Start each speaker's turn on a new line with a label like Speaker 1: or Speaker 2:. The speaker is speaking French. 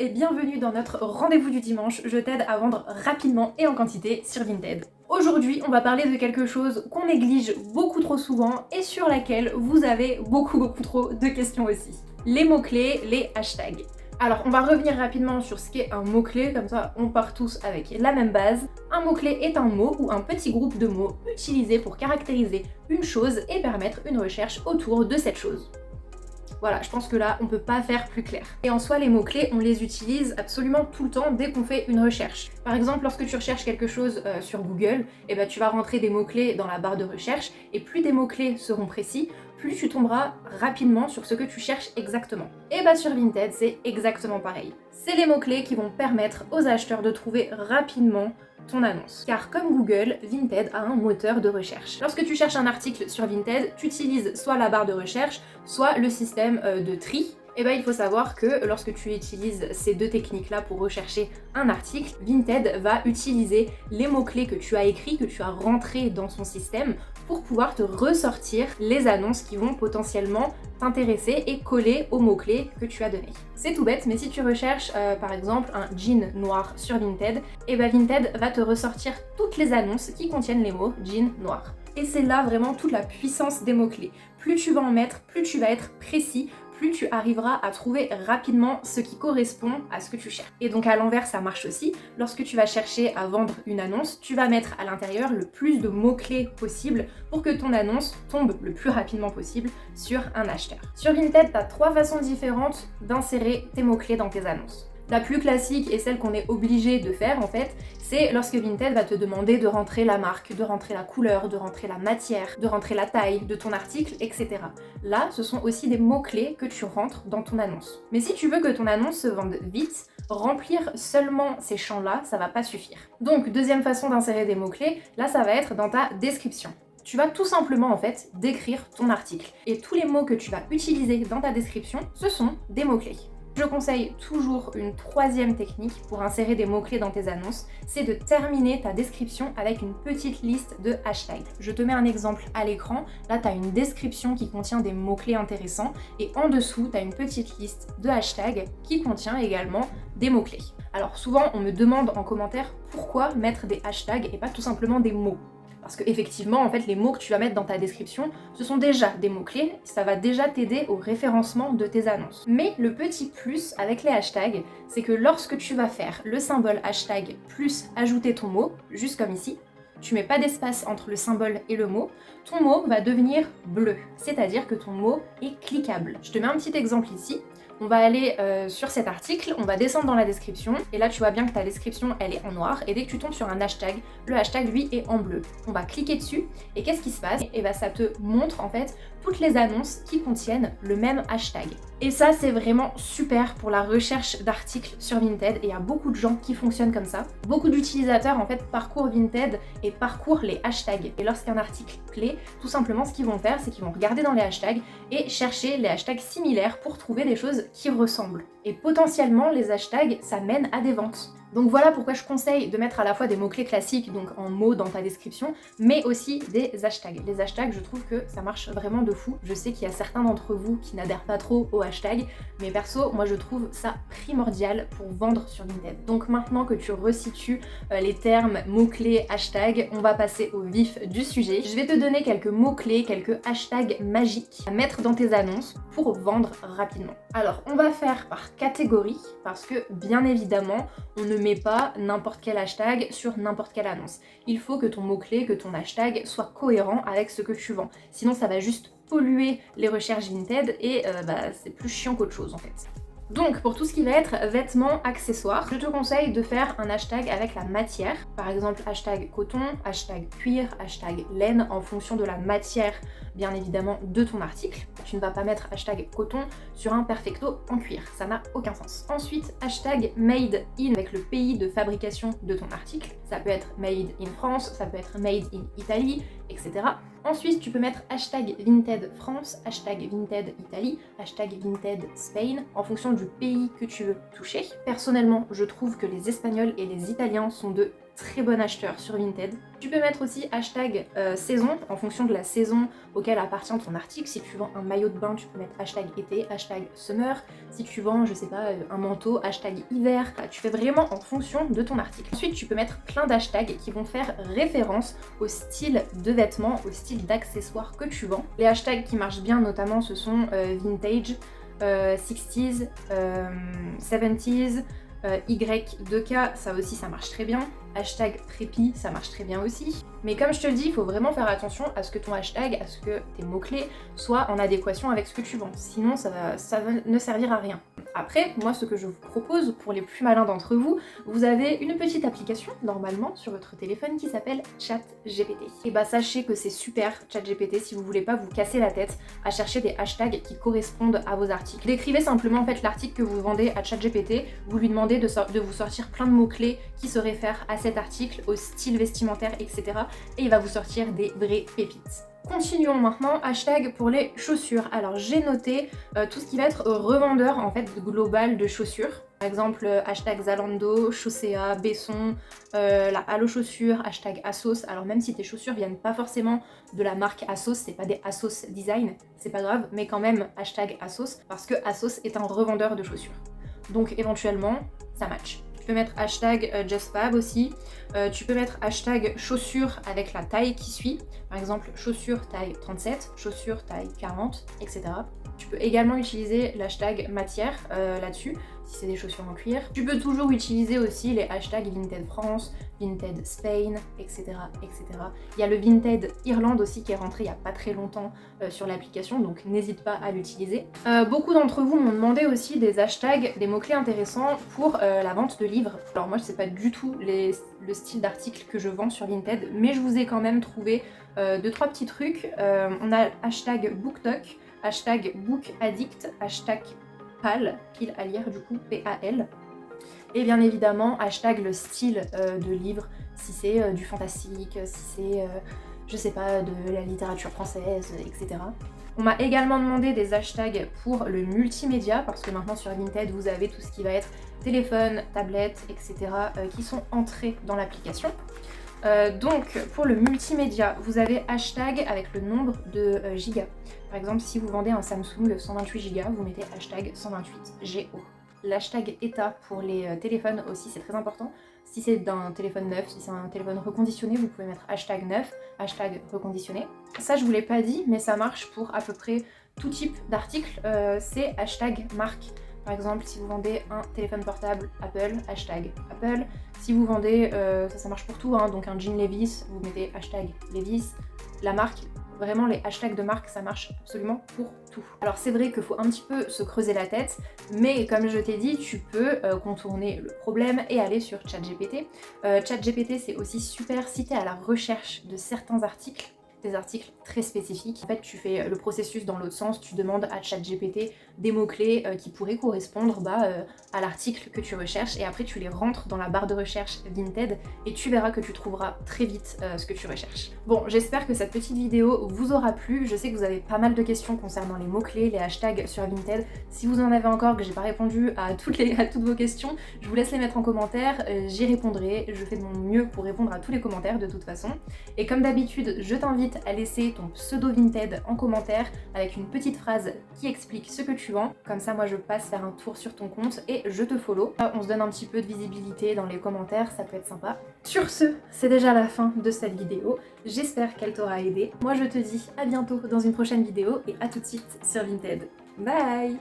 Speaker 1: et bienvenue dans notre rendez-vous du dimanche. Je t'aide à vendre rapidement et en quantité sur Vinted. Aujourd'hui, on va parler de quelque chose qu'on néglige beaucoup trop souvent et sur laquelle vous avez beaucoup trop de questions aussi. Les mots-clés, les hashtags. Alors, on va revenir rapidement sur ce qu'est un mot-clé, comme ça on part tous avec la même base. Un mot-clé est un mot ou un petit groupe de mots utilisés pour caractériser une chose et permettre une recherche autour de cette chose. Voilà, je pense que là, on peut pas faire plus clair. Et en soi, les mots-clés, on les utilise absolument tout le temps dès qu'on fait une recherche. Par exemple, lorsque tu recherches quelque chose sur Google, tu vas rentrer des mots-clés dans la barre de recherche, et plus des mots-clés seront précis, plus tu tomberas rapidement sur ce que tu cherches exactement. Et sur Vinted, c'est exactement pareil. C'est les mots-clés qui vont permettre aux acheteurs de trouver rapidement ton annonce. Car comme Google, Vinted a un moteur de recherche. Lorsque tu cherches un article sur Vinted, tu utilises soit la barre de recherche, soit le système de tri. Il faut savoir que lorsque tu utilises ces deux techniques-là pour rechercher un article, Vinted va utiliser les mots-clés que tu as écrits, que tu as rentrés dans son système pour pouvoir te ressortir les annonces qui vont potentiellement t'intéresser et coller aux mots-clés que tu as donnés. C'est tout bête, mais si tu recherches par exemple un jean noir sur Vinted, Vinted va te ressortir toutes les annonces qui contiennent les mots jean noir. Et c'est là vraiment toute la puissance des mots-clés. Plus tu vas en mettre, plus tu vas être précis, plus tu arriveras à trouver rapidement ce qui correspond à ce que tu cherches. Et donc à l'envers, ça marche aussi. Lorsque tu vas chercher à vendre une annonce, tu vas mettre à l'intérieur le plus de mots-clés possible pour que ton annonce tombe le plus rapidement possible sur un acheteur. Sur Vinted, tu as 3 façons différentes d'insérer tes mots-clés dans tes annonces. La plus classique et celle qu'on est obligé de faire en fait, c'est lorsque Vinted va te demander de rentrer la marque, de rentrer la couleur, de rentrer la matière, de rentrer la taille de ton article, etc. Là, ce sont aussi des mots-clés que tu rentres dans ton annonce. Mais si tu veux que ton annonce se vende vite, remplir seulement ces champs-là, ça va pas suffire. Donc, deuxième façon d'insérer des mots-clés, là ça va être dans ta description. Tu vas tout simplement en fait décrire ton article. Et tous les mots que tu vas utiliser dans ta description, ce sont des mots-clés. Je conseille toujours une 3e technique pour insérer des mots-clés dans tes annonces, c'est de terminer ta description avec une petite liste de hashtags. Je te mets un exemple à l'écran, là tu as une description qui contient des mots-clés intéressants et en dessous tu as une petite liste de hashtags qui contient également des mots-clés. Alors souvent on me demande en commentaire pourquoi mettre des hashtags et pas tout simplement des mots. Parce que effectivement, en fait, les mots que tu vas mettre dans ta description, ce sont déjà des mots-clés, ça va déjà t'aider au référencement de tes annonces. Mais le petit plus avec les hashtags, c'est que lorsque tu vas faire le symbole hashtag plus ajouter ton mot, juste comme ici, tu mets pas d'espace entre le symbole et le mot, ton mot va devenir bleu, c'est-à-dire que ton mot est cliquable. Je te mets un petit exemple ici. On va aller sur cet article, on va descendre dans la description, et là tu vois bien que ta description elle est en noir, et dès que tu tombes sur un hashtag, le hashtag lui est en bleu. On va cliquer dessus, et qu'est-ce qui se passe? Ça te montre en fait toutes les annonces qui contiennent le même hashtag. Et ça c'est vraiment super pour la recherche d'articles sur Vinted, et il y a beaucoup de gens qui fonctionnent comme ça. Beaucoup d'utilisateurs en fait parcourent Vinted et parcourent les hashtags. Et lorsqu'un article plaît, tout simplement ce qu'ils vont faire, c'est qu'ils vont regarder dans les hashtags et chercher les hashtags similaires pour trouver des choses qui ressemblent. Et potentiellement, les hashtags, ça mène à des ventes. Donc voilà pourquoi je conseille de mettre à la fois des mots-clés classiques, donc en mots dans ta description, mais aussi des hashtags. Les hashtags, je trouve que ça marche vraiment de fou. Je sais qu'il y a certains d'entre vous qui n'adhèrent pas trop aux hashtags, mais perso, moi je trouve ça primordial pour vendre sur Vinted. Donc maintenant que tu resitues les termes, mots-clés, hashtags, on va passer au vif du sujet. Je vais te donner quelques mots-clés, quelques hashtags magiques à mettre dans tes annonces pour vendre rapidement. Alors, on va faire par catégorie, parce que bien évidemment, on ne met pas n'importe quel hashtag sur n'importe quelle annonce. Il faut que ton mot-clé, que ton hashtag soit cohérent avec ce que tu vends. Sinon, ça va juste polluer les recherches Vinted et c'est plus chiant qu'autre chose en fait. Donc pour tout ce qui va être vêtements, accessoires, je te conseille de faire un hashtag avec la matière. Par exemple hashtag coton, hashtag cuir, hashtag laine en fonction de la matière bien évidemment de ton article. Tu ne vas pas mettre hashtag coton sur un perfecto en cuir, ça n'a aucun sens. Ensuite hashtag made in avec le pays de fabrication de ton article. Ça peut être made in France, ça peut être made in Italie, etc. Ensuite, tu peux mettre hashtag Vinted France, hashtag Vinted Italie, hashtag Vinted Spain, en fonction du pays que tu veux toucher. Personnellement, je trouve que les Espagnols et les Italiens sont de très bon acheteur sur Vinted. Tu peux mettre aussi hashtag saison en fonction de la saison auquel appartient ton article. Si tu vends un maillot de bain, tu peux mettre hashtag été, hashtag summer. Si tu vends, je sais pas, un manteau, hashtag hiver. Tu fais vraiment en fonction de ton article. Ensuite, tu peux mettre plein d'hashtags qui vont faire référence au style de vêtements, au style d'accessoires que tu vends. Les hashtags qui marchent bien notamment, ce sont vintage, 60s, 70s, Y2K, ça aussi ça marche très bien. Hashtag prépi, ça marche très bien aussi. Mais comme je te le dis, il faut vraiment faire attention à ce que ton hashtag, à ce que tes mots-clés soient en adéquation avec ce que tu vends. Sinon, ça va ne servir à rien. Après, moi, ce que je vous propose, pour les plus malins d'entre vous, vous avez une petite application, normalement, sur votre téléphone qui s'appelle ChatGPT. Et bah, sachez que c'est super, ChatGPT, si vous voulez pas vous casser la tête à chercher des hashtags qui correspondent à vos articles. Décrivez simplement, en fait, l'article que vous vendez à ChatGPT, vous lui demandez de vous sortir plein de mots-clés qui se réfèrent à cet article, au style vestimentaire, etc. Et il va vous sortir des vraies pépites. Continuons maintenant, hashtag pour les chaussures. Alors j'ai noté tout ce qui va être revendeur en fait global de chaussures. Par exemple, hashtag Zalando, Chaussea, Besson, la Halo chaussures, hashtag Asos. Alors même si tes chaussures viennent pas forcément de la marque Asos, c'est pas des Asos Design, c'est pas grave, mais quand même hashtag Asos, parce que Asos est un revendeur de chaussures. Donc éventuellement, ça match. Tu peux mettre hashtag JustFab aussi. Tu peux mettre hashtag chaussures avec la taille qui suit. Par exemple, chaussures taille 37, chaussures taille 40, etc. Tu peux également utiliser l'hashtag matière là-dessus, si c'est des chaussures en cuir. Tu peux toujours utiliser aussi les hashtags Vinted France, Vinted Spain, etc., etc. Il y a le Vinted Irlande aussi qui est rentré il n'y a pas très longtemps sur l'application, donc n'hésite pas à l'utiliser. Beaucoup d'entre vous m'ont demandé aussi des hashtags, des mots-clés intéressants pour la vente de livres. Alors moi je sais pas du tout le style d'article que je vends sur Vinted, mais je vous ai quand même trouvé 2-3 petits trucs. On a hashtag BookTok, hashtag BookAddict, hashtag PAL, pile à lire du coup, P-A-L. Et bien évidemment, hashtag le style de livre, si c'est du fantastique, si c'est, je sais pas, de la littérature française, etc. On m'a également demandé des hashtags pour le multimédia, parce que maintenant sur Vinted, vous avez tout ce qui va être téléphone, tablette, etc. Qui sont entrés dans l'application. Donc pour le multimédia, vous avez hashtag avec le nombre de gigas. Par exemple, si vous vendez un Samsung 128 Go, vous mettez hashtag 128 Go. L'hashtag état pour les téléphones aussi, c'est très important. Si c'est d'un téléphone neuf, si c'est un téléphone reconditionné, vous pouvez mettre hashtag neuf, hashtag reconditionné. Ça, je vous l'ai pas dit, mais ça marche pour à peu près tout type d'article. C'est hashtag marque. Par exemple, si vous vendez un téléphone portable Apple, hashtag Apple. Si vous vendez, ça marche pour tout, hein, donc un jean Levi's, vous mettez hashtag Levi's. La marque, vraiment les hashtags de marque, ça marche absolument pour tout. Alors c'est vrai qu'il faut un petit peu se creuser la tête, mais comme je t'ai dit, tu peux contourner le problème et aller sur ChatGPT. ChatGPT, c'est aussi super si t'es à la recherche de certains articles, des articles très spécifiques. En fait, tu fais le processus dans l'autre sens, tu demandes à ChatGPT des mots-clés qui pourraient correspondre à l'article que tu recherches, et après tu les rentres dans la barre de recherche Vinted et tu verras que tu trouveras très vite ce que tu recherches. Bon, j'espère que cette petite vidéo vous aura plu. Je sais que vous avez pas mal de questions concernant les mots-clés, les hashtags sur Vinted. Si vous en avez encore, que j'ai pas répondu à toutes vos questions, je vous laisse les mettre en commentaire, j'y répondrai, je fais de mon mieux pour répondre à tous les commentaires de toute façon. Et comme d'habitude, je t'invite à laisser ton pseudo Vinted en commentaire avec une petite phrase qui explique ce que tu vends. Comme ça, moi je passe faire un tour sur ton compte et je te follow. On se donne un petit peu de visibilité dans les commentaires, ça peut être sympa. Sur ce, c'est déjà la fin de cette vidéo. J'espère qu'elle t'aura aidé. Moi je te dis à bientôt dans une prochaine vidéo et à tout de suite sur Vinted. Bye!